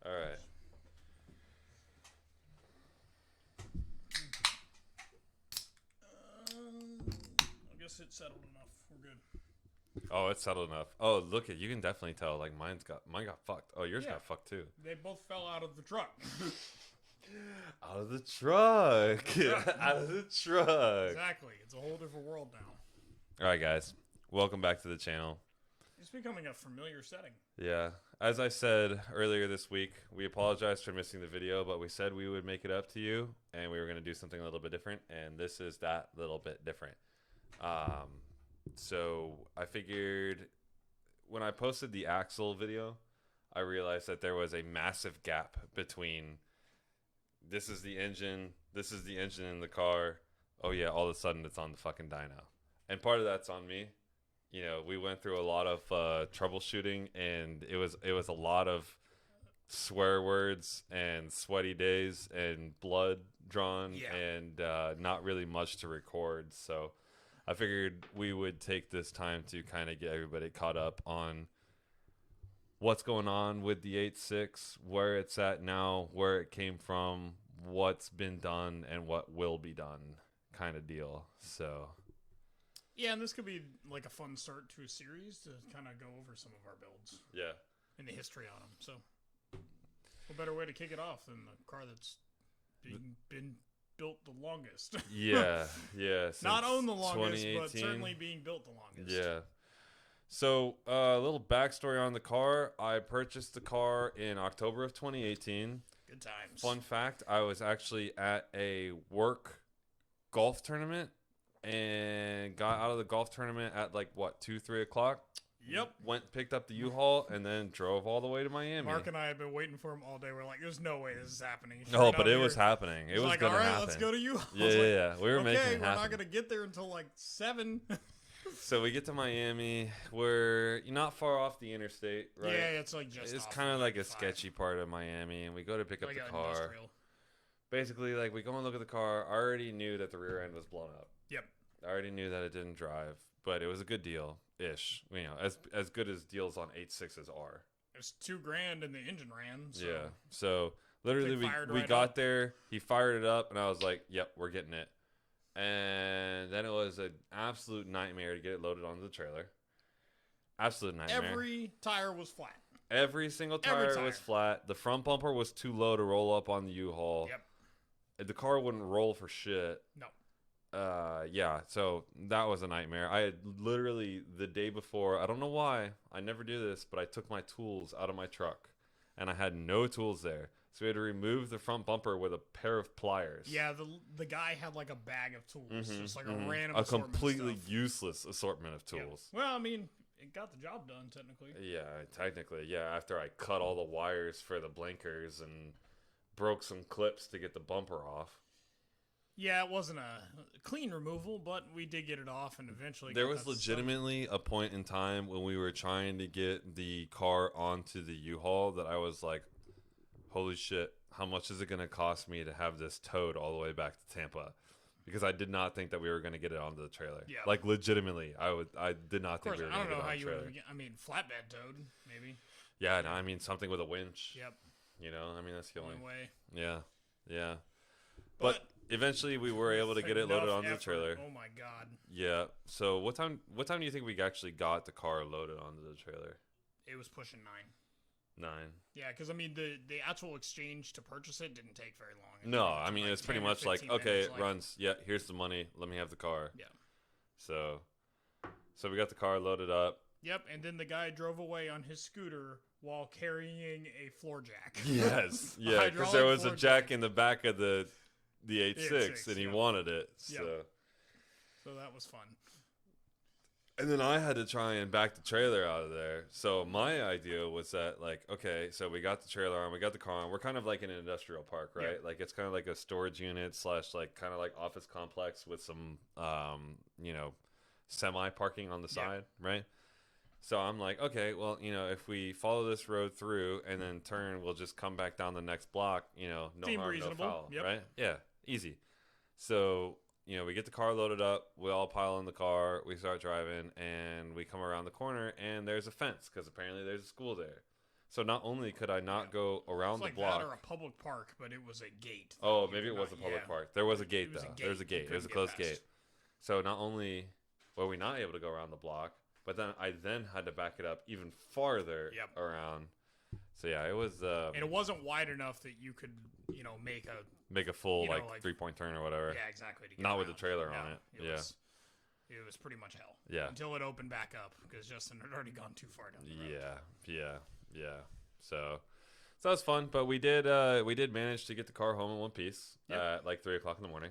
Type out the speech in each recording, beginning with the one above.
All right. I guess it's settled enough. We're good. Oh, it's settled enough. Oh, look at you can definitely tell. Like mine got fucked. Oh, yours Yeah. got fucked too. They both fell out of the truck. Out of the truck. truck. Out of the truck. Exactly. It's a whole different world now. All right, guys. Welcome back to the channel. It's becoming a familiar setting. Yeah. As I said earlier this week, we apologize for missing the video, but we said we would make it up to you, and we were going to do something a little bit different, and this is that little bit different. So I figured when I posted the axle video, I realized that there was a massive gap between this is the engine in the car. Oh yeah, all of a sudden it's on the fucking dyno. And part of that's on me. You know, we went through a lot of troubleshooting, and it was a lot of swear words and sweaty days and blood drawn and not really much to record. So I figured we would take this time to kind of get everybody caught up on what's going on with the 8.6, where it's at now, where it came from, what's been done, and what will be done kind of deal. So yeah, and this could be like a fun start to a series to kind of go over some of our builds. Yeah. And the history on them. So what better way to kick it off than the car that's been built the longest? Yeah. Not owned the longest, but certainly being built the longest. Yeah. So a little backstory on the car. I purchased the car in October of 2018. Good times. Fun fact, I was actually at a work golf tournament and got out of the golf tournament at like, what, 2, 3 o'clock? Yep. Picked up the U-Haul, and then drove all the way to Miami. Mark and I had been waiting for him all day. We're like, there's no way this is happening. Oh, but it was happening. It was like, going to all right, happen. let's go to you. Yeah. We were making it happen. Okay, we're not going to get there until like 7. So we get to Miami. We're not far off the interstate, right? Yeah, it's like just It's off kind of like a 95. sketchy part of Miami, and we go to pick up Like the an car. industrial. Basically, like, we go and look at the car. I already knew that the rear end was blown up. Yep. I already knew that it didn't drive, but it was a good deal-ish. You know, as good as deals on 8.6s are. It was $2,000 and the engine ran. So. Yeah. So literally, we right got up. there. He fired it up, and I was like, "Yep, we're getting it." And then it was an absolute nightmare to get it loaded onto the trailer. Absolute nightmare. Every tire was flat. Every single tire was flat. The front bumper was too low to roll up on the U-Haul. Yep. The car wouldn't roll for shit. No. Yeah, so that was a nightmare. I had literally the day before, I don't know why, I never do this, but I took my tools out of my truck, and I had no tools there. So we had to remove the front bumper with a pair of pliers. Yeah, the guy had like a bag of tools, just like a random a assortment completely of stuff. useless assortment of tools. Yeah. Well, I mean, it got the job done technically. Yeah, technically, yeah. After I cut all the wires for the blinkers and broke some clips to get the bumper off. Yeah, it wasn't a clean removal, but we did get it off, and eventually there was legitimately a point in time when we were trying to get the car onto the U-Haul that I was like, holy shit, how much is it going to cost me to have this towed all the way back to Tampa? Because I did not think that we were going to get it onto the trailer. Yeah. Like, legitimately, I did not think we were going to get it on the trailer. I mean, flatbed towed, maybe. Yeah, no, I mean, something with a winch. Yep. You know, I mean, that's the only way. Yeah. But eventually we were able to get it loaded onto the trailer. Oh my god. Yeah. So what time do you think we actually got the car loaded onto the trailer? It was pushing 9. 9. Yeah, because I mean the actual exchange to purchase it didn't take very long. No, I mean it's pretty much like, okay, it runs. Yeah, here's the money. Let me have the car. Yeah. So we got the car loaded up. Yep, and then the guy drove away on his scooter while carrying a floor jack. Yes. Yeah, because there was a jack in the back of the 8.6 and he wanted it. So that was fun. And then I had to try and back the trailer out of there. So my idea was that, like, okay, so we got the trailer on, we got the car on. We're kind of like in an industrial park, right? Yeah. Like, it's kind of like a storage unit / like kind of like office complex with some, semi parking on the side, right? So I'm like, okay, well, if we follow this road through and then turn, we'll just come back down the next block, no harm, no foul, right? Yeah, easy. So we get the car loaded up, we all pile in the car, we start driving, and we come around the corner, and there's a fence, because apparently there's a school there. So not only could I not go around It's like the block. that or a public park, but it was a gate. Oh, maybe it was a public park. There was a gate, though. There was a gate. It was a closed past. gate. So not only were we not able to go around the block, but then I had to back it up even farther around. So yeah, it was. And it wasn't wide enough that you could, make a full like 3-point turn or whatever. Yeah, exactly. To get not around. with the trailer on it. It was pretty much hell. Yeah. Until it opened back up because Justin had already gone too far down the road. Yeah. So that was fun, but we did manage to get the car home in one piece at like 3:00 in the morning.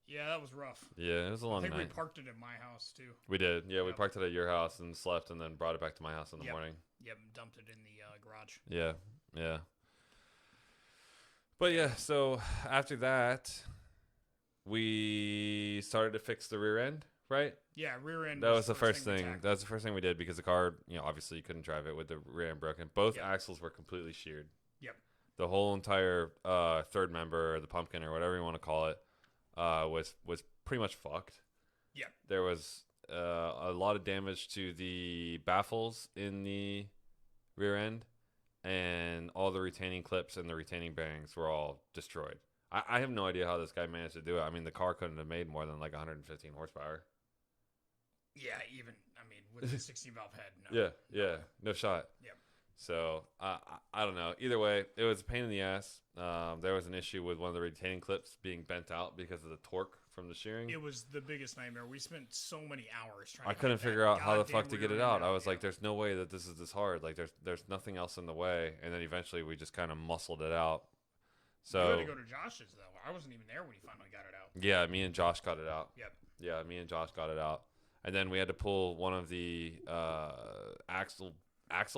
Yeah, that was rough. Yeah, it was a long night. I think we parked it at my house too. We did. Yeah, we parked it at your house and slept, and then brought it back to my house in the morning. Yep, dumped it in the garage. Yeah. But yeah, so after that, we started to fix the rear end, right? Yeah, rear end. That was the first thing. That was the first thing we did because the car, obviously you couldn't drive it with the rear end broken. Both axles were completely sheared. Yep. The whole entire third member, or the pumpkin, or whatever you want to call it, was pretty much fucked. Yeah. There was a lot of damage to the baffles in the rear end, and all the retaining clips and the retaining bearings were all destroyed. I have no idea how this guy managed to do it. I mean, the car couldn't have made more than like 115 horsepower. Yeah, with the 16-valve head. No. No shot. Yep. So, I don't know. Either way, it was a pain in the ass. There was an issue with one of the retaining clips being bent out because of the torque from the shearing. It was the biggest nightmare. We spent so many hours trying I to couldn't figure out how the fuck to get it out. I was like, there's no way that this is this hard. Like, there's nothing else in the way. And then eventually we just kind of muscled it out. So you had to go to Josh's, though. I wasn't even there when he finally got it out. Yeah, me and Josh got it out. Yep. Yeah, me and Josh got it out. And then we had to pull one of the axle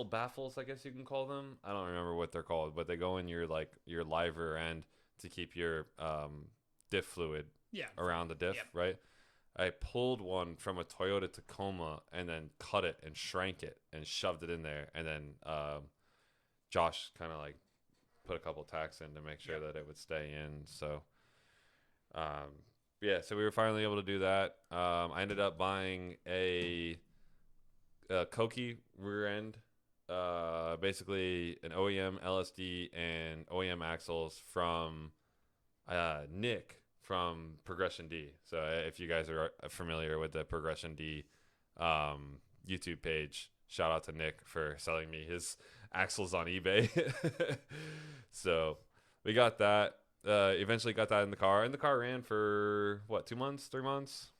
baffles, I guess you can call them. I don't remember what they're called, but they go in your live rear end to keep your diff fluid around the diff, right? I pulled one from a Toyota Tacoma and then cut it and shrank it and shoved it in there. And then Josh kind of like put a couple tacks in to make sure that it would stay in. So so we were finally able to do that. I ended up buying a Koki rear end, basically an OEM LSD and OEM axles from Nick from Progression D. So if you guys are familiar with the Progression D YouTube page, shout out to Nick for selling me his axles on eBay. So we got that. Eventually got that in the car, and the car ran for 2 months, 3 months.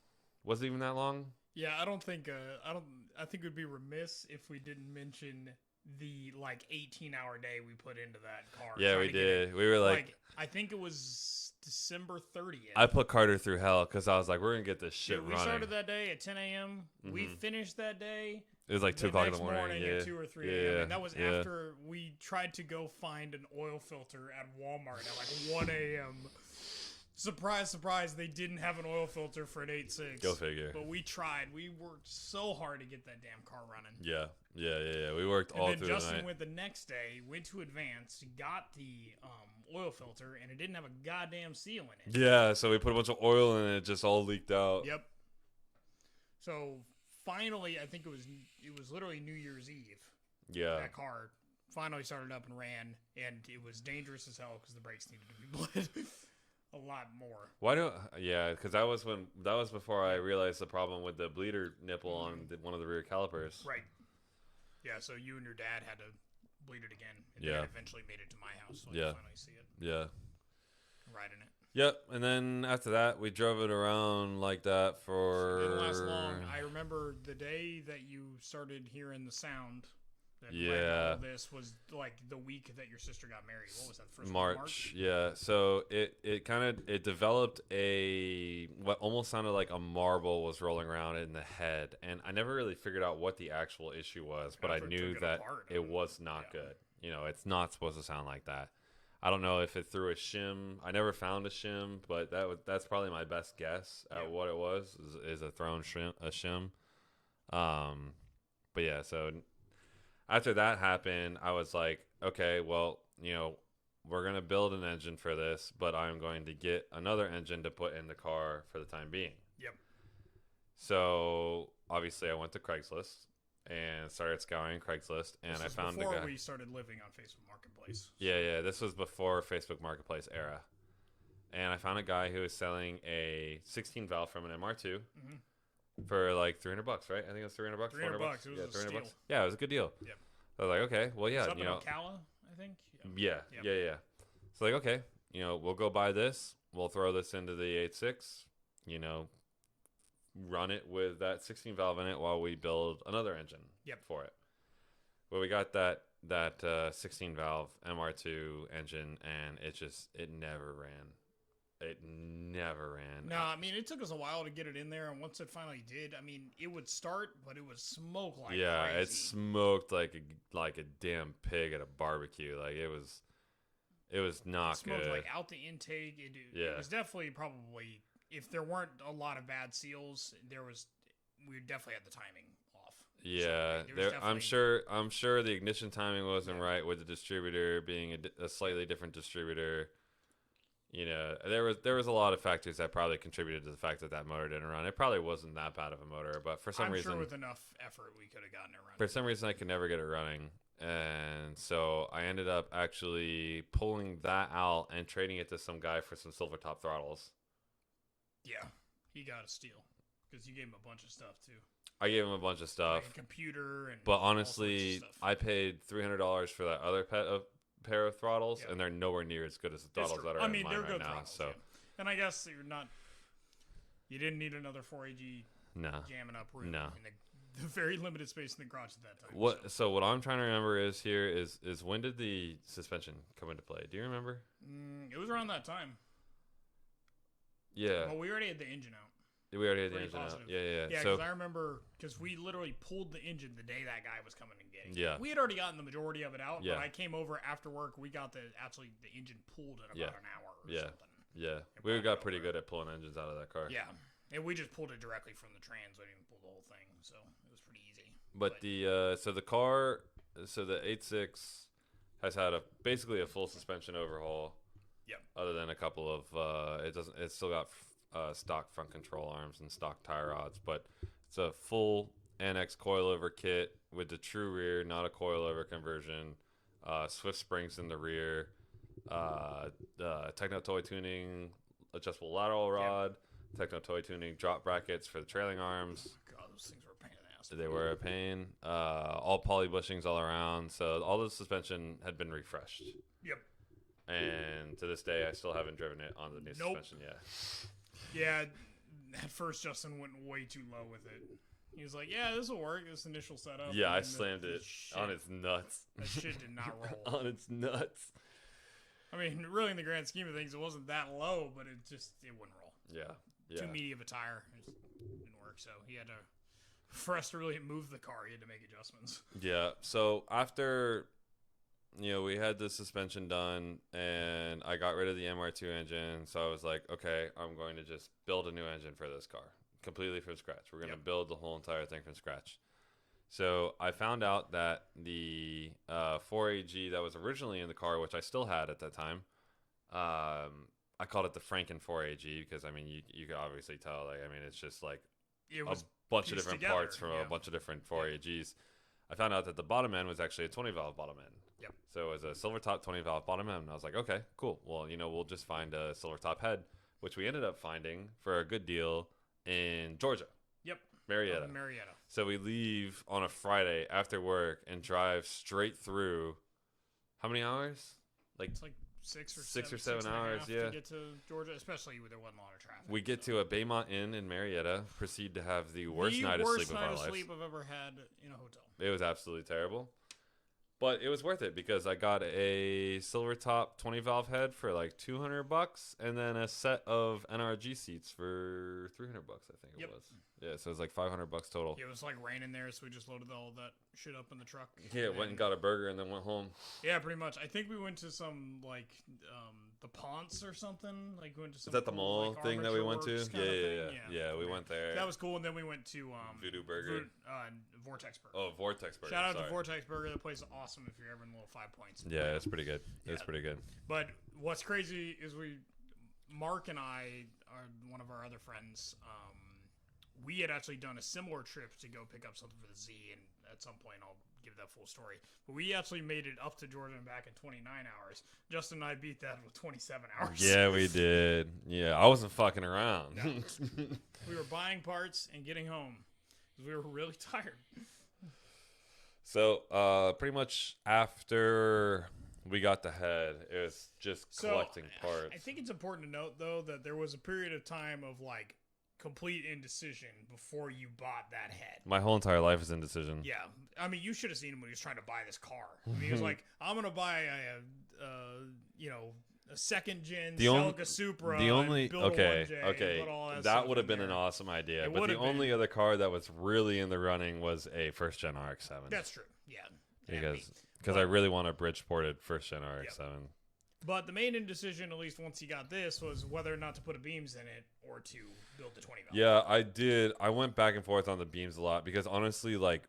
Wasn't even that long. Yeah, I think it would be remiss if we didn't mention the 18-hour day we put into that car. Yeah, we did. We were like, I think it was December 30th. I put Carter through hell because I was like, we're gonna get this shit running. We started that day at 10 a.m. Mm-hmm. We finished that day. It was like 2 o'clock in the morning. At 2 or 3 a.m. And that was after we tried to go find an oil filter at Walmart at 1 a.m. Surprise, surprise, they didn't have an oil filter for an 8.6. Go figure. But we tried. We worked so hard to get that damn car running. Yeah. We worked all through the night. And then Justin went the next day, went to Advance, got the oil filter, and it didn't have a goddamn seal in it. Yeah, so we put a bunch of oil in it, it just all leaked out. Yep. So finally, I think it was literally New Year's Eve. Yeah. That car finally started up and ran, and it was dangerous as hell because the brakes needed to be bled a lot more. Because that was before I realized the problem with the bleeder nipple on one of the rear calipers. Right. Yeah, so you and your dad had to bleed it again. And Dad eventually made it to my house, so I could finally see it. Yeah. Riding it. Yep, and then after that, we drove it around like that for... It didn't last long. I remember the day that you started hearing the sound. All this was like the week that your sister got married. What was that? First March? Yeah. So it developed what almost sounded like a marble was rolling around in the head, and I never really figured out what the actual issue was, but I knew that it was not good. It's not supposed to sound like that. I don't know if it threw a shim. I never found a shim, but that's probably my best guess at what it was is a thrown shim. But yeah, so. After that happened, I was like, okay, well, we're going to build an engine for this, but I'm going to get another engine to put in the car for the time being. Yep. So, obviously, I went to Craigslist, and started scouring Craigslist, and I found before a guy. we started living on Facebook Marketplace. Yeah, this was before Facebook Marketplace era. And I found a guy who was selling a 16 valve from an MR2 for like $300, right? I think it was $300. $300. It was a steal. Yeah, it was a good deal. Yep. I was like, okay, well, yeah, it's up in Ocala, I think. Yeah. So like, okay, we'll go buy this. We'll throw this into the 8.6. Run it with that 16 valve in it while we build another engine for it. Well, we got that 16 valve MR2 engine, and it never ran. It never ran. No, I mean, it took us a while to get it in there, and once it finally did, I mean, it would start, but it would smoke like crazy. It smoked like a damn pig at a barbecue. Like it was not good. It smoked like out the intake. It was definitely probably, if there weren't a lot of bad seals, we definitely had the timing off. Yeah, So, I'm sure the ignition timing wasn't right with the distributor being a slightly different distributor. There was a lot of factors that probably contributed to the fact that motor didn't run. It probably wasn't that bad of a motor, but for some reason, I'm sure with enough effort we could have gotten it running. For some reason, I could never get it running, and so I ended up actually pulling that out and trading it to some guy for some silver top throttles. Yeah, he got a steal because you gave him a bunch of stuff too. I gave him a bunch of stuff, like a computer, but honestly, I paid $300 for that other pair of throttles, and they're nowhere near as good as the throttles that are in mine right now. Throttles, so, and I guess you didn't need another 4AG jamming up room in the very limited space in the garage at that time. So what I'm trying to remember is when did the suspension come into play? Do you remember? It was around that time. Yeah. Well, we already had the engine out. We already had the engine out. Yeah. Yeah, because I remember, we literally pulled the engine the day that guy was coming and getting it. Yeah. We had already gotten the majority of it out, but I came over after work. We got the engine pulled in about an hour or something. Yeah. We got pretty good at pulling engines out of that car. Yeah. And we just pulled it directly from the trans. We didn't even pull the whole thing, so it was pretty easy. But the 8.6 has had basically a full suspension overhaul. Yep. Other than a couple of it's still got stock front control arms and stock tie rods, but it's a full NX coilover kit with the true rear, not a coilover conversion. Swift springs in the rear. Techno toy tuning, adjustable lateral rod. Techno toy tuning drop brackets for the trailing arms. Oh God, those things were a pain in the ass. They were a pain. All poly bushings all around, so all the suspension had been refreshed. Yep. And to this day, I still haven't driven it on the new suspension yet. Yeah, at first Justin went way too low with it. He was like, "Yeah, this will work. This initial setup." Yeah, I slammed it on its nuts. That shit did not roll. On its nuts. I mean, really, in the grand scheme of things, it wasn't that low, but it wouldn't roll. Yeah. Too meaty of a tire. It didn't work, so for us to really move the car, he had to make adjustments. Yeah, so after, we had the suspension done, and I got rid of the MR2 engine, so I was like, okay, I'm going to just build a new engine for this car, completely from scratch. We're going to build the whole entire thing from scratch. So I found out that the 4AG that was originally in the car, which I still had at that time, I called it the Franken 4AG because, I mean, you can obviously tell, it's just like a bunch of different parts from a bunch of different 4AGs. I found out that the bottom end was actually a 20-valve bottom end. Yep. So it was a silver top 20-valve bottom end. And I was like, okay, cool. Well, we'll just find a silver top head, which we ended up finding for a good deal in Georgia. Yep. Marietta. So we leave on a Friday after work and drive straight through. How many hours? It's like 6 or 7 hours, to get to Georgia, especially when there wasn't a lot of traffic. We get to a Baymont Inn in Marietta, proceed to have the worst night of sleep of our lives. The worst night of sleep I've ever had in a hotel. It was absolutely terrible. But it was worth it because I got a silver top 20-valve head for like $200 and then a set of NRG seats for $300, I think it was. Yeah, so it was like $500 total. Yeah, it was like raining there, so we just loaded all that shit up in the truck. Yeah, went and got a burger and then went home. Yeah, pretty much. I think we went to some the Ponce or something. Like we went to some. Is that the mall thing that we went to? Yeah, we went there. That was cool, and then we went to Voodoo Burger. Vortex Burger. Oh, Vortex Burger. Shout out to Vortex Burger. That place is awesome if you're ever in Little 5 Points. Yeah, it's pretty good. It's pretty good. But what's crazy is Mark and I, one of our other friends, we had actually done a similar trip to go pick up something for the Z, and at some point I'll give that full story. But we actually made it up to Georgia and back in 29 hours. Justin and I beat that with 27 hours. Yeah, we did. Yeah, I wasn't fucking around. No. We were buying parts and getting home because we were really tired. So, pretty much after we got the head, it was just collecting parts. I think it's important to note, though, that there was a period of time of, like, complete indecision before you bought that head. My whole entire life is indecision. Yeah. I mean, you should have seen him when he was trying to buy this car. I mean, he was like, I'm going to buy a second gen Celica Supra. The only and build a 1J okay, and put all that would have been an awesome idea. But the only other car that was really in the running was a first gen RX-7. That's true. Yeah. Because I really want a Bridgeported first gen RX-7. Yep. But the main indecision, at least once he got this, was whether or not to put a beams in it or to build the 20 valve. Yeah, I did. I went back and forth on the beams a lot because honestly, like,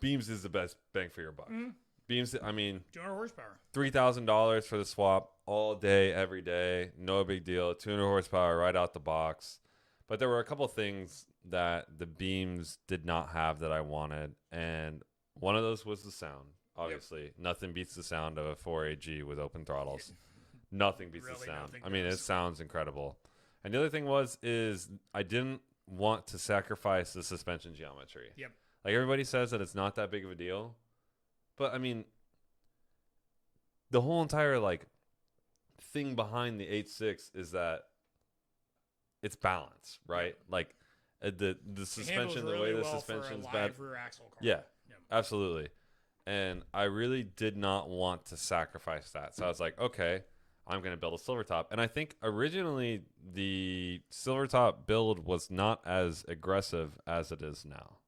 beams is the best bang for your buck. Mm-hmm. Beams, I mean, 200 horsepower. $3,000 for the swap all day, every day. No big deal. 200 horsepower right out the box. But there were a couple things that the beams did not have that I wanted. And one of those was the sound. Obviously, nothing beats the sound of a 4AG with open throttles. Nothing beats the sound. I mean, it sounds incredible. And the other thing is I didn't want to sacrifice the suspension geometry. Yep. Like, everybody says that it's not that big of a deal. But, I mean, the whole entire, like, thing behind the 8.6 is that it's balance, right? Yep. Like, the suspension, the way the suspension's bad. Rear axle car. Yeah, absolutely. And I really did not want to sacrifice that. So I was like, okay, I'm going to build a Silvertop. And I think originally the Silvertop build was not as aggressive as it is now.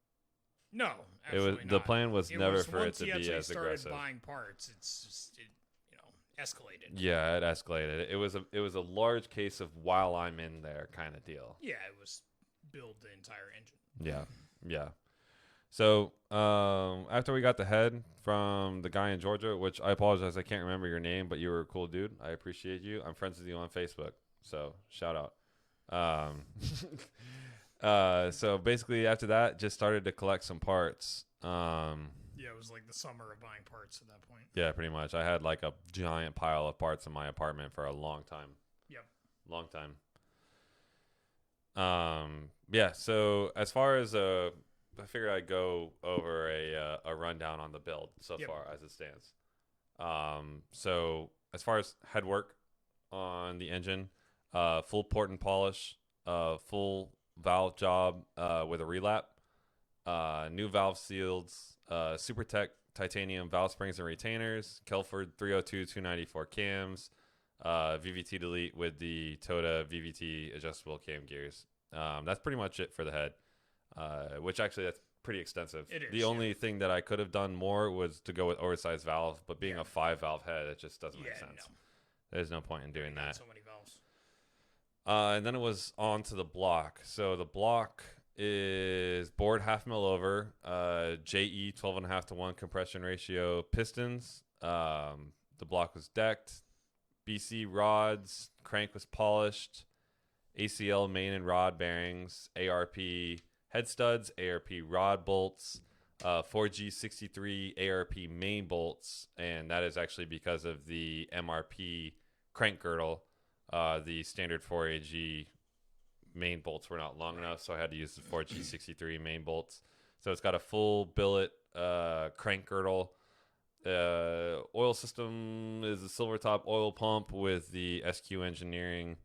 No, absolutely not. The plan was never for it to be as aggressive. Once you started buying parts, it's just, escalated. Yeah, it escalated. It was a large case of while I'm in there kind of deal. Yeah, it was build the entire engine. Yeah. So after we got the head from the guy in Georgia, which I apologize, I can't remember your name, but you were a cool dude. I appreciate you. I'm friends with you on Facebook, so shout out. So basically after that, just started to collect some parts. Yeah, it was like the summer of buying parts at that point. Yeah, pretty much. I had like a giant pile of parts in my apartment for a long time. Yep. Long time. Yeah, so as far as I figured I'd go over a rundown on the build so far as it stands. So as far as head work on the engine, full port and polish, full valve job with a relap, new valve seals, SuperTech titanium valve springs and retainers, Kelford 302 294 cams, VVT delete with the Toda VVT adjustable cam gears. That's pretty much it for the head. Which actually that's pretty extensive. It is, the only thing that I could have done more was to go with oversized valve, but being a 5-valve head, it just doesn't make sense. No. There's no point in doing that. So many valves. And then it was on to the block. So the block is bored 0.5 mil over, JE 12.5 to 1 compression ratio pistons. The block was decked, BC rods, crank was polished, ACL main and rod bearings, ARP head studs, ARP rod bolts, 4G63 ARP main bolts, and that is actually because of the MRP crank girdle. The standard 4AG main bolts were not long enough, so I had to use the 4G63 main bolts. So it's got a full billet crank girdle. Oil system is a Silvertop oil pump with the SQ Engineering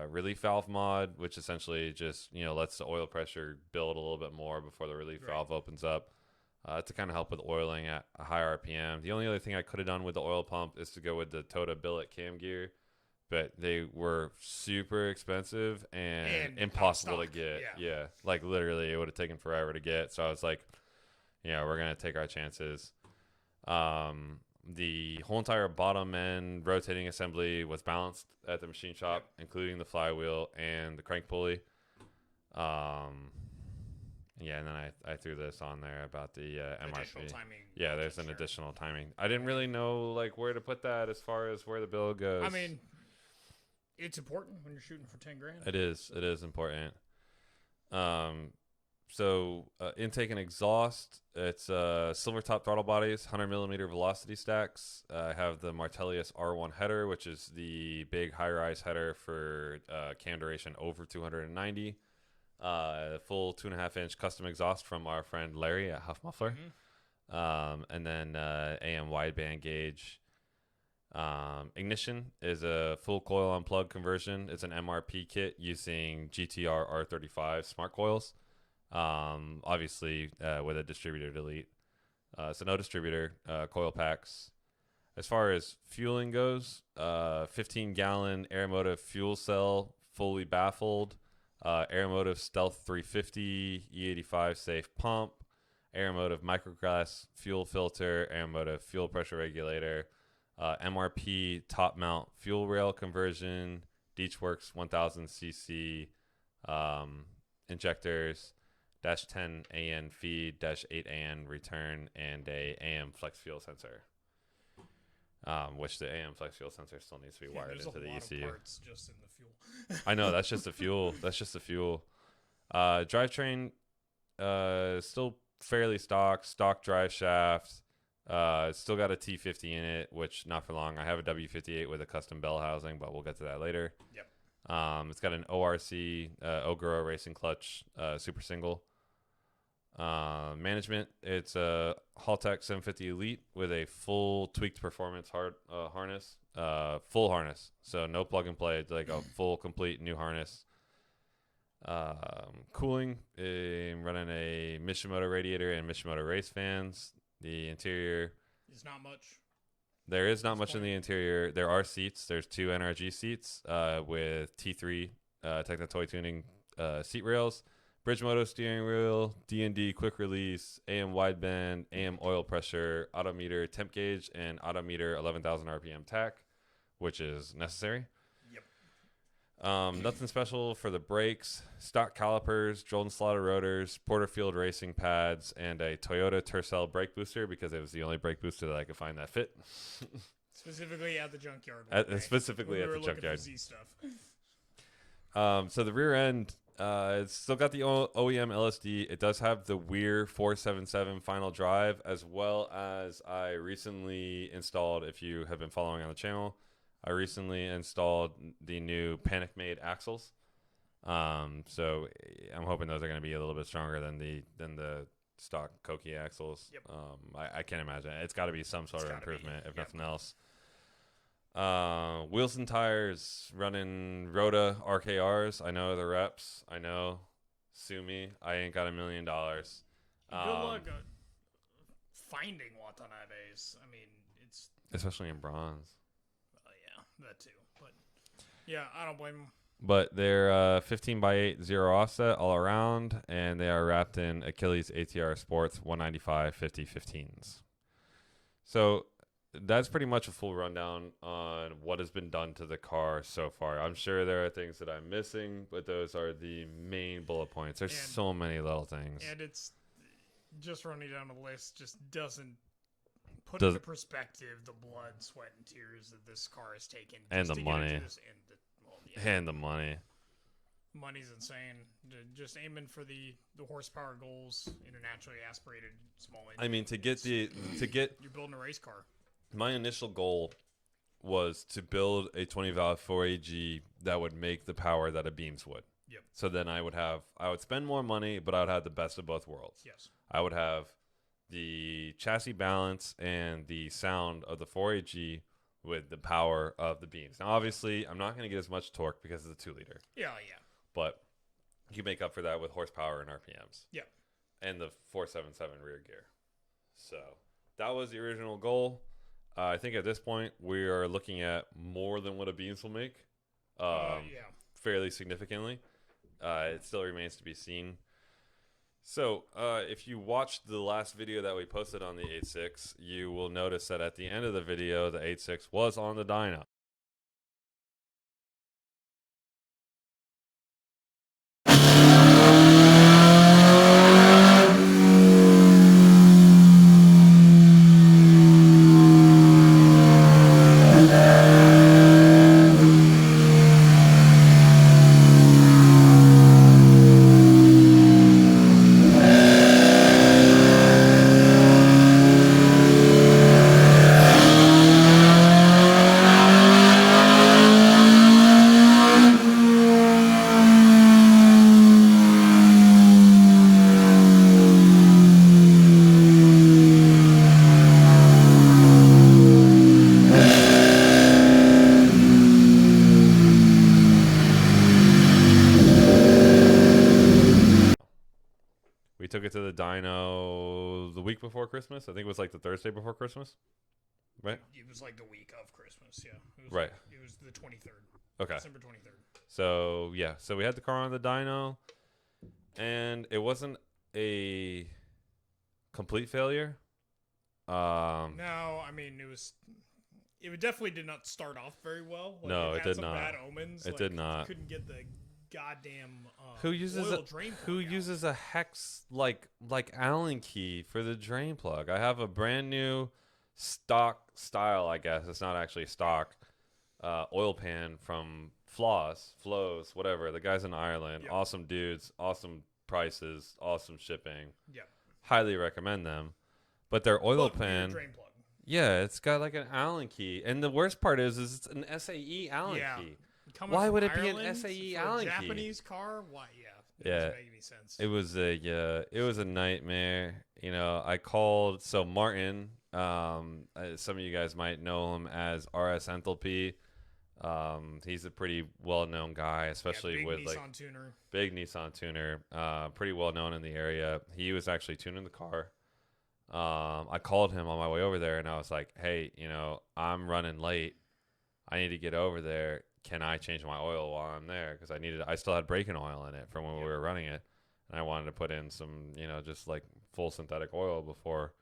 relief valve mod, which essentially just lets the oil pressure build a little bit more before the relief valve opens up, to kind of help with oiling at a high RPM. The only other thing I could have done with the oil pump is to go with the Toda billet cam gear, but they were super expensive and impossible to get. Yeah, like literally it would have taken forever to get. So I was like, we're gonna take our chances. The whole entire bottom end rotating assembly was balanced at the machine shop, including the flywheel and the crank pulley. And then I threw this on there about the MRP. Yeah, there's an additional timing. I didn't really know like where to put that as far as where the build goes. I mean, It's important when you're shooting for $10,000. It is. It is important. So intake and exhaust. It's silver top throttle bodies, 100mm velocity stacks. I have the Martellius R1 header, which is the big high-rise header for cam duration over 290. Full 2.5-inch custom exhaust from our friend Larry at Huff Muffler. And then AM wideband gauge. Ignition is a full coil on plug conversion. It's an MRP kit using GTR R35 smart coils. Obviously with a distributor delete. So no distributor, coil packs. As far as fueling goes, 15-gallon Aeromotive fuel cell, fully baffled. Aeromotive Stealth 350 E85 safe pump. Aeromotive microglass fuel filter. Aeromotive fuel pressure regulator. MRP top mount fuel rail conversion. Deechworks 1000cc injectors. -10 AN feed, -8 AN return, and a AM flex fuel sensor. Which the AM flex fuel sensor still needs to be wired into the ECU. Parts just in the fuel. I know, that's just the fuel. That's just the fuel. Drivetrain, still fairly stock drive shaft. Still got a T50 in it, which not for long. I have a W58 with a custom bell housing, but we'll get to that later. Yep. It's got an ORC, Ogura Racing Clutch, super single. Management, it's a Haltech 750 Elite with a full tweaked performance harness, full harness. So no plug and play, it's like a full complete new harness. Cooling, running a Mishimoto radiator and Mishimoto race fans. The interior is not much. There is not much in the interior. There are seats. There's 2 NRG seats with T3 Techno Toy Tuning seat rails, Bridgemoto steering wheel, D&D quick release, AM wideband, AM oil pressure, odometer temp gauge, and odometer 11,000 RPM tach, which is necessary. Yep. Nothing special for the brakes. Stock calipers, Jordan Slaughter rotors, Porterfield racing pads, and a Toyota Tercel brake booster because it was the only brake booster that I could find that fit. Specifically at the junkyard. Specifically at the junkyard. Z stuff. So the rear end, it's still got the OEM LSD. It does have the Weir 477 final drive, as well as I recently installed, if you have been following on the channel, I recently installed the new Panic Made axles. So I'm hoping those are going to be a little bit stronger than the stock Koki axles. Yep. I can't imagine. It's got to be some sort of improvement, if nothing else. Wheels and tires, running Rhoda RKRs. I know the reps. I know. Sue me. I ain't got $1 million. Good luck finding Watanabes. I mean, it's... Especially in bronze. Yeah, that too. But, yeah, I don't blame them. But they're 15x8 zero offset all around, and they are wrapped in Achilles ATR Sports 195 50-15s. So that's pretty much a full rundown on what has been done to the car so far. I'm sure there are things that I'm missing, but those are the main bullet points. There's so many little things. And it's just running down the list just doesn't put into perspective the blood, sweat, and tears that this car has taken. And the money. And the money. Money's insane. Just aiming for the horsepower goals in a naturally aspirated small engine. I mean, to get you're building a race car. My initial goal was to build a 20-valve 4AG that would make the power that a Beams would. Yep. So then I would spend more money, but I would have the best of both worlds. Yes. I would have the chassis balance and the sound of the 4AG with the power of the Beams. Now, obviously, I'm not going to get as much torque because it's a 2-liter. Yeah. But you make up for that with horsepower and RPMs. Yeah. And the 477 rear gear. So that was the original goal. I think at this point, we are looking at more than what a Beams will make. Fairly significantly. It still remains to be seen. So, if you watched the last video that we posted on the 8.6, you will notice that at the end of the video, the 8.6 was on the dyno. it to the dyno the week before Christmas. I think it was like the Thursday before Christmas, right? It was like the week of Christmas. Yeah. It was right. It was the 23rd. Okay. December 23rd. So yeah, so we had the car on the dyno, and it wasn't a complete failure. No, I mean it was. It definitely did not start off very well. Like, no, it had did some not. Bad omens. It did not. Couldn't get the goddamn who uses oil drain plug who out. uses a hex like Allen key for the drain plug? I have a brand new stock style, I guess it's not actually stock, oil pan from Flows, whatever. The guys in Ireland, Yep. awesome dudes, awesome prices, awesome shipping. Yeah. Highly recommend them. But their oil But pan, drain plug. yeah, it's got like an Allen key, and the worst part is it's an SAE Allen key. Coming Why from would it be an Ireland SAE for Allen a key? Japanese car? Why? Yeah. Yeah. Doesn't make any sense. It was a nightmare. You know, I called Martin. Some of you guys might know him as RS Enthalpy. He's a pretty well-known guy, especially big with Nissan like tuner. big Nissan tuner. Pretty well-known in the area. He was actually tuning the car. I called him on my way over there, and I was like, "Hey, you know, I'm running late. I need to get over there. Can I change my oil while I'm there? Because I still had braking oil in it from when we were running it, and I wanted to put in some, you know, just like full synthetic oil before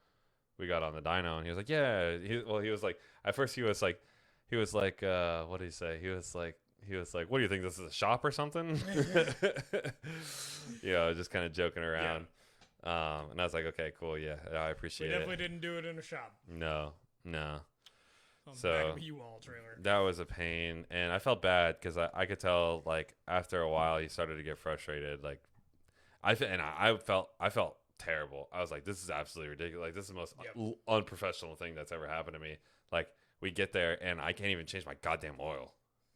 we got on the dyno." And he was like, "Yeah." He was like, at first he was like, what did he say? He was like, "What do you think? This is a shop or something?" You know, just kind of joking around. And I was like, "Okay, cool, yeah, I appreciate We it." definitely didn't do it in a shop. No. On the So back of a U-Haul trailer. that was a pain, and I felt bad because I could tell like after a while he started to get frustrated. Like I felt terrible. I was like, "This is absolutely ridiculous. Like this is the most unprofessional thing that's ever happened to me." Like we get there and I can't even change my goddamn oil.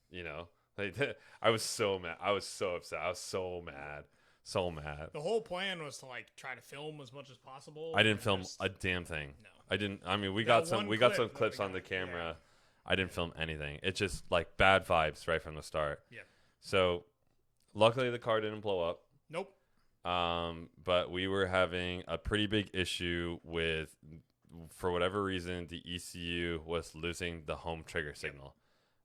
You know, like I was so mad. I was so upset. I was so mad. So mad. The whole plan was to like try to film as much as possible. I didn't film a damn thing. No. I didn't. I mean, we That got some one clips clip that on we the got, camera. yeah. I didn't film anything. It's just like bad vibes right from the start. Yeah. So, luckily the car didn't blow up. Nope. But we were having a pretty big issue with, for whatever reason, the ECU was losing the home trigger signal,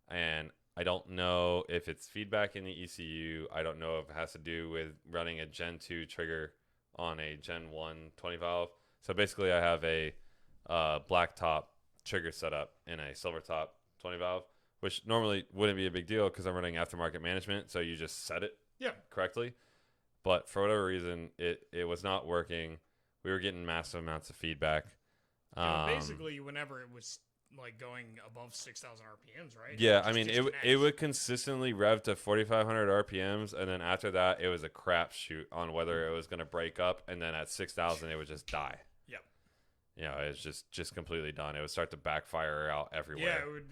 and I don't know if it's feedback in the ECU. I don't know if it has to do with running a Gen 2 trigger on a Gen 1 20 valve. So basically I have a Blacktop trigger setup in a silver top 20 valve, which normally wouldn't be a big deal because I'm running aftermarket management. So you just set it correctly. But for whatever reason, it was not working. We were getting massive amounts of feedback. Basically, whenever it was like going above 6,000 RPMs, right? Yeah, I mean, it would consistently rev to 4,500 RPMs, and then after that, it was a crapshoot on whether it was going to break up, and then at 6,000, it would just die. Yep. You know, it's just completely done. It would start to backfire out everywhere. Yeah, it was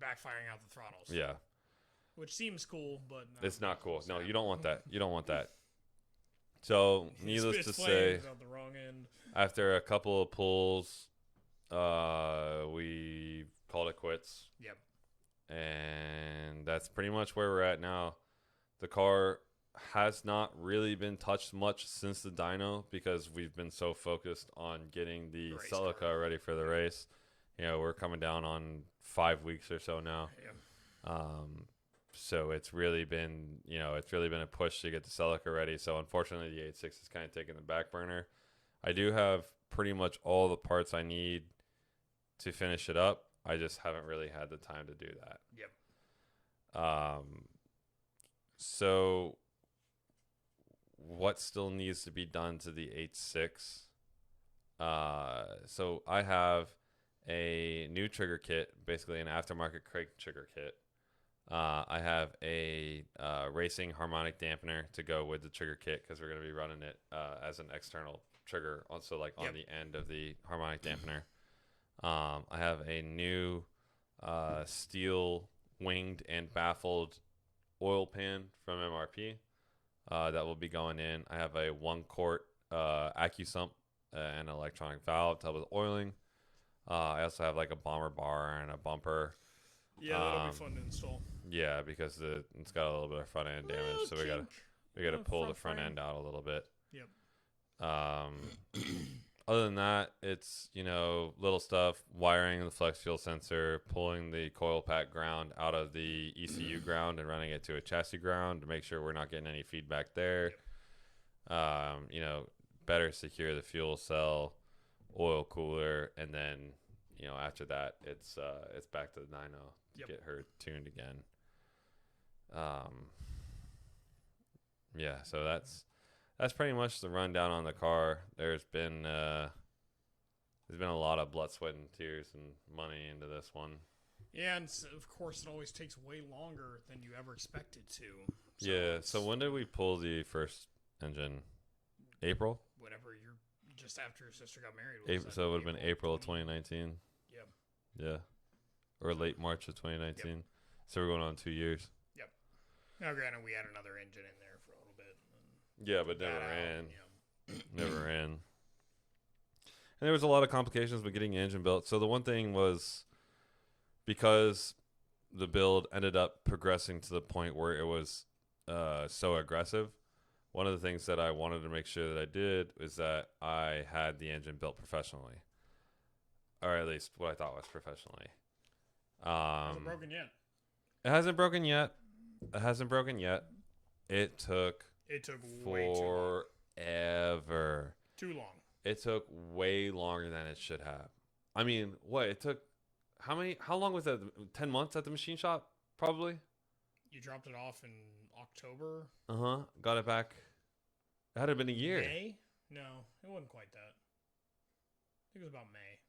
backfiring out the throttles. Yeah. Which seems cool, but it's not cool. No, you don't want that. You don't want that. So, needless to say, out the wrong end. After a couple of pulls, we called it quits. Yep. And that's pretty much where we're at now. The car has not really been touched much since the dyno because we've been so focused on getting the Celica ready for the race. You know, we're coming down on 5 weeks or so now. Yeah. So it's really been, a push to get the Celica ready. So unfortunately, the 8.6 is kind of taking the back burner. I do have pretty much all the parts I need to finish it up. I just haven't really had the time to do that. Yep. So what still needs to be done to the 8.6? So I have a new trigger kit, basically an aftermarket crank trigger kit. I have a racing harmonic dampener to go with the trigger kit because we're going to be running it as an external trigger, also like on the end of the harmonic dampener. I have a new steel winged and baffled oil pan from MRP that will be going in. I have a 1 quart AccuSump and electronic valve to help with oiling. I also have like a bomber bar and a bumper. Yeah, that'll be fun to install. Yeah, because it's got a little bit of front end damage, so we gotta pull the front end out a little bit. Yep. Other than that, it's, little stuff, wiring the flex fuel sensor, pulling the coil pack ground out of the ECU ground and running it to a chassis ground to make sure we're not getting any feedback there. Better secure the fuel cell, oil cooler, and then, after that, it's back to the 9.0 to get her tuned again. So that's pretty much the rundown on the car. There's been a lot of blood, sweat, and tears and money into this one. Yeah, and of course it always takes way longer than you ever expected to. So when did we pull the first engine? April? Whatever, just after your sister got married. So it would have been April of 2019. Yep. Yeah. Or late March of 2019. Yep. So we're going on 2 years. Yep. Now, granted, we had another engine in there for a little bit. Yeah, but never ran. Never ran. And there was a lot of complications with getting the engine built. So the one thing was, because the build ended up progressing to the point where it was so aggressive, one of the things that I wanted to make sure that I did is that I had the engine built professionally. Or at least what I thought was professionally. Hasn't broken yet. It hasn't broken yet. It took way forever. Too long. It took way longer than it should have. I mean, it took how long was that? 10 months at the machine shop? Probably. You dropped it off in October? Got it back. It had to have been a year. May? No, it wasn't quite that. I think it was about May.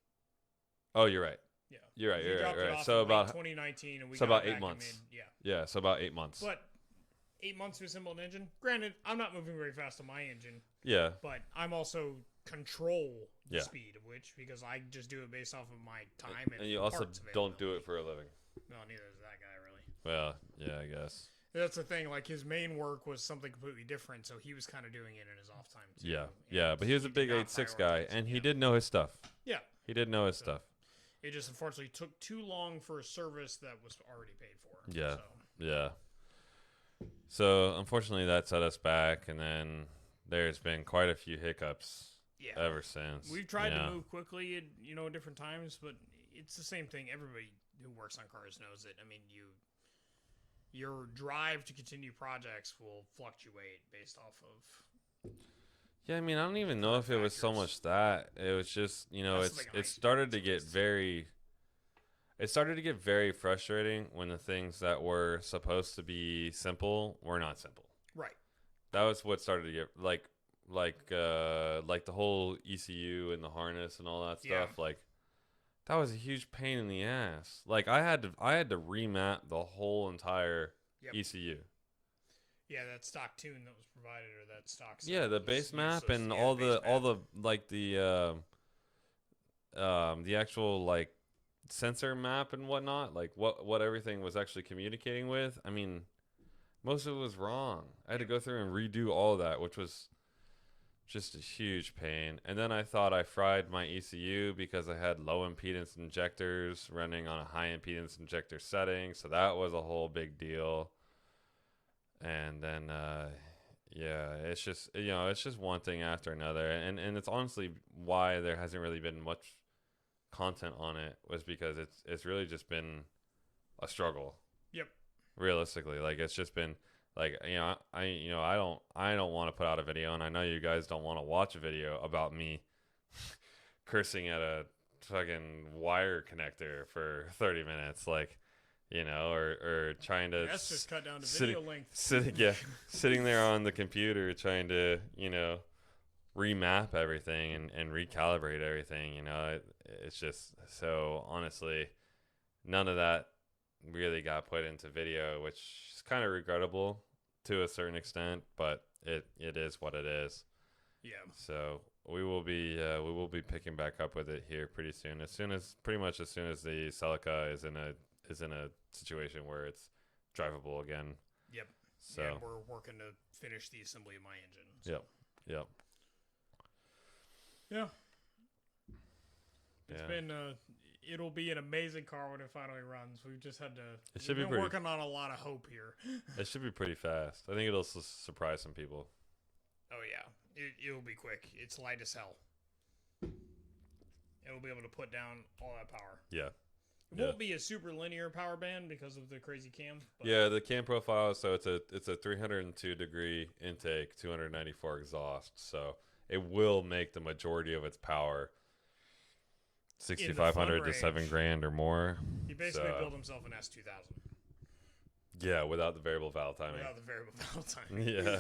Oh, you're right. Yeah. You're right. You're right. So about 2019 and we so got about 8 months. Yeah, so about 8 months. But 8 months to assemble an engine. Granted, I'm not moving very fast on my engine. Yeah. But I'm also control the speed of which, because I just do it based off of my time and you also don't do it for a living. No, neither does that guy really. Well, yeah, I guess. That's the thing. Like, his main work was something completely different, so he was kind of doing it in his off time too. Yeah, but he was a big 8.6 guy, and he did know his stuff. Yeah, he did know his stuff. It just unfortunately took too long for a service that was already paid for. Yeah. So unfortunately, that set us back, and then there's been quite a few hiccups ever since. We've tried to move quickly at different times, but it's the same thing. Everybody who works on cars knows it. I mean, your drive to continue projects will fluctuate based off of. Yeah, I mean, I don't even know if it was so much that. It was just, it started to get very frustrating when the things that were supposed to be simple were not simple. Right. That was what started to get like the whole ECU and the harness and all that stuff. Like, that was a huge pain in the ass. Like, I had to remap the whole entire ECU. Yeah, that stock tune that was provided, or that stock. Yeah, the base map and all the like the actual like sensor map and whatnot, like what everything was actually communicating with. I mean, most of it was wrong. I had to go through and redo all of that, which was just a huge pain. And then I thought I fried my ECU because I had low impedance injectors running on a high impedance injector setting, so that was a whole big deal. And then it's just one thing after another, and it's honestly why there hasn't really been much content on it, was because it's really just been a struggle. Yep. Realistically, like, it's just been like, I don't want to put out a video, and I know you guys don't want to watch a video about me cursing at a fucking wire connector for 30 minutes, like, or trying to that's just cut down to video length. Sitting there on the computer trying to, remap everything and recalibrate everything. It's just, so honestly, none of that really got put into video, which is kind of regrettable to a certain extent, but it is what it is. Yeah. So we will be picking back up with it here pretty soon. As soon as the Celica is in a situation where it's drivable again. Yep. So and we're working to finish the assembly of my engine. So. Yep. Yeah. It's been it'll be an amazing car when it finally runs. We've just had to. We've been working on a lot of hope here. It should be pretty fast. I think it'll surprise some people. Oh yeah, It'll be quick. It's light as hell. It'll be able to put down all that power. Yeah. It won't be a super linear power band because of the crazy cam. But Yeah, the cam profile. So it's a 302 degree intake, 294 exhaust. So it will make the majority of its power 6,500 to $7,000 or more. He basically built himself an S2000. Yeah, without the variable valve timing. Without the variable valve timing. Yeah.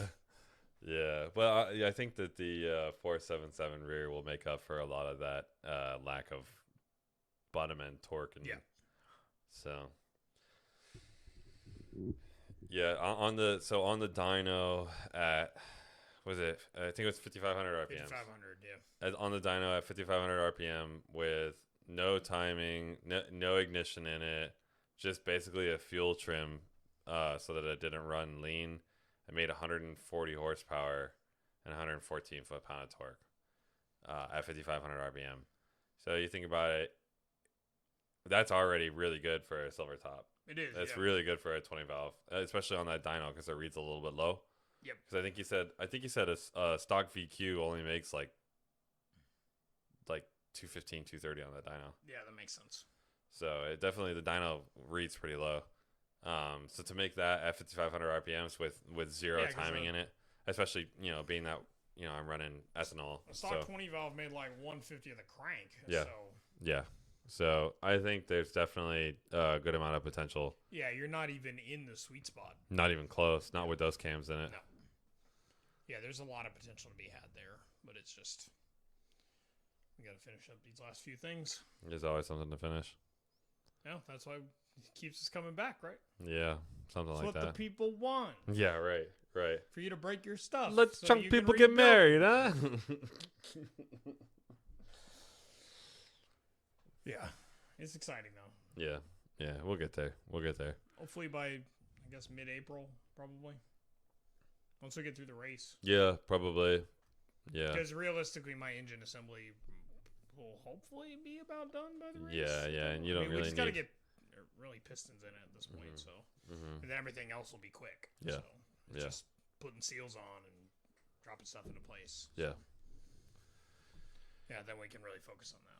Yeah, but I think that the 477 rear will make up for a lot of that lack of bottom end torque. And so yeah, on the dyno at I think it was 5,500 RPM. 5,500, yeah. On the dyno at 5,500 RPM with no timing, no ignition in it, just basically a fuel trim, so that it didn't run lean. It made 140 horsepower and 114 foot-pound of torque at 5,500 RPM. So you think about it, that's already really good for a silver top. It is. That's really good for a 20 valve, especially on that dyno because it reads a little bit low. Yep. Because I think you said a stock VQ only makes like 215, 230 on that dyno. Yeah, that makes sense. So it definitely, the dyno reads pretty low. So to make that at 5,500 RPMs with zero timing in it, especially being that I'm running ethanol. A stock 20 valve made like 150 of the crank. Yeah. So. Yeah. So I think there's definitely a good amount of potential. Yeah, you're not even in the sweet spot. Not even close. Not with those cams in it. No. Yeah, there's a lot of potential to be had there, but it's just we got to finish up these last few things. There's always something to finish. Yeah, that's why it keeps us coming back, right? Yeah, something that's like that. What the people want. Yeah, right. For you to break your stuff. Let's chunk people get married, huh? Yeah, it's exciting though. Yeah, we'll get there. Hopefully by, I guess, mid-April, probably. Once we get through the race. Yeah, probably. Yeah. Because realistically, my engine assembly will hopefully be about done by the race. Yeah, and you don't really we just need. got to get really pistons in it at this point, so and then everything else will be quick. Yeah. So it's just putting seals on and dropping stuff into place. Yeah. Yeah, then we can really focus on that.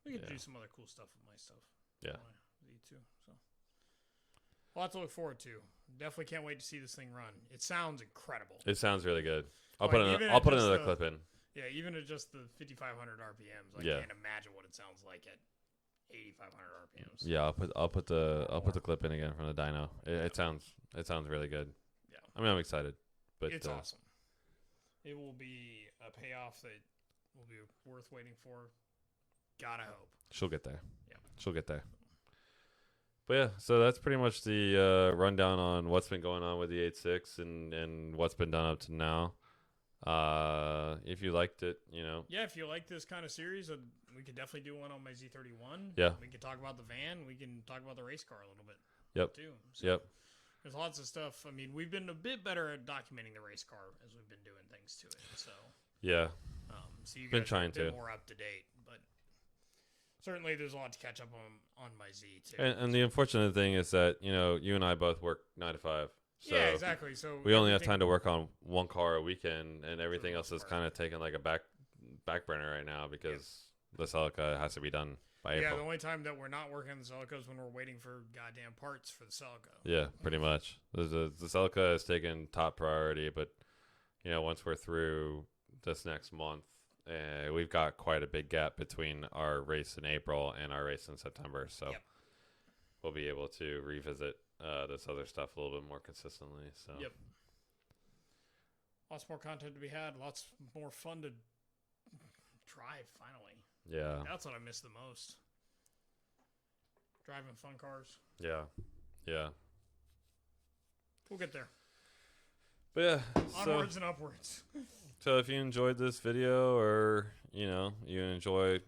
We could do some other cool stuff with my stuff. Yeah. Z2. So a lot to look forward to. Definitely can't wait to see this thing run. It sounds incredible. It sounds really good. I'll Like, put another clip in. Yeah, even at just the 5,500 RPMs, I can't imagine what it sounds like at 8,500 RPMs. Yeah, I'll put the clip in again from the dyno. It sounds really good. Yeah. I mean, I'm excited, but it's awesome. It will be a payoff that will be worth waiting for. Gotta hope. She'll get there. Yeah. She'll get there. But yeah, so that's pretty much the rundown on what's been going on with the 8.6 and what's been done up to now. If you liked it, Yeah, if you like this kind of series, we could definitely do one on my Z31. Yeah. We can talk about the van. We can talk about the race car a little bit. Yep. Too. So Yep. There's lots of stuff. I mean, we've been a bit better at documenting the race car as we've been doing things to it. So. Yeah. So you been guys trying are a bit to more up to date, but certainly there's a lot to catch up on my Z too. And the unfortunate thing is that you and I both work 9 to 5. So yeah, exactly. So we only have time to work on one car a weekend, and everything else is kind of taking like a back burner right now because the Celica has to be done by April. Yeah, the once time that we're not working on the Celica is when we're waiting for goddamn parts for the Celica. Yeah, pretty much. The Celica has taken top priority, but once we're through this next month, we've got quite a big gap between our race in April and our race in September. So we'll be able to revisit this other stuff a little bit more consistently. So lots more content to be had. Lots more fun to drive. Finally, yeah, that's what I miss the most. Driving fun cars. Yeah. We'll get there. But yeah, onwards and upwards. So if you enjoyed this video, or you enjoy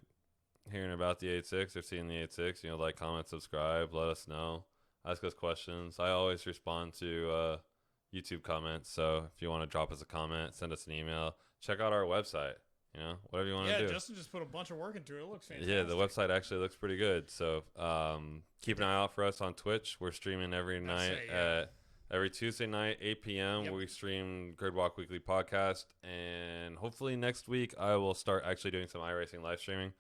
hearing about the 8.6 or seeing the 8.6, like, comment, subscribe, let us know, ask us questions. I always respond to YouTube comments, so if you want to drop us a comment, send us an email, check out our website, whatever you want to do. Yeah, Justin just put a bunch of work into it. It looks fantastic. Yeah, the website actually looks pretty good. So keep an eye out for us on Twitch. We're streaming every night Every Tuesday night, 8 p.m., we stream Grid Walk Weekly Podcast. And hopefully next week, I will start actually doing some iRacing live streaming.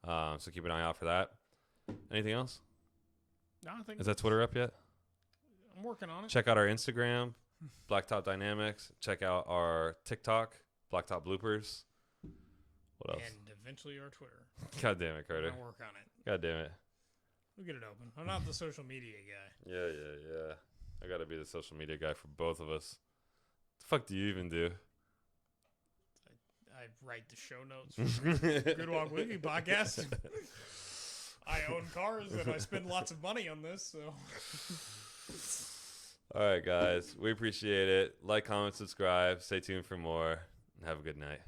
So keep an eye out for that. Anything else? No, I think. Is that Twitter up yet? I'm working on it. Check out our Instagram, Blacktop Dynamics. Check out our TikTok, Blacktop Bloopers. What else? And eventually our Twitter. God damn it, Carter. I'll work on it. God damn it. We'll get it open. I'm not the social media guy. Yeah. I gotta be the social media guy for both of us. What the fuck do you even do? I write the show notes for Good Walk Weekly Podcast. I own cars and I spend lots of money on this, so. All right, guys. We appreciate it. Like, comment, subscribe. Stay tuned for more. And have a good night.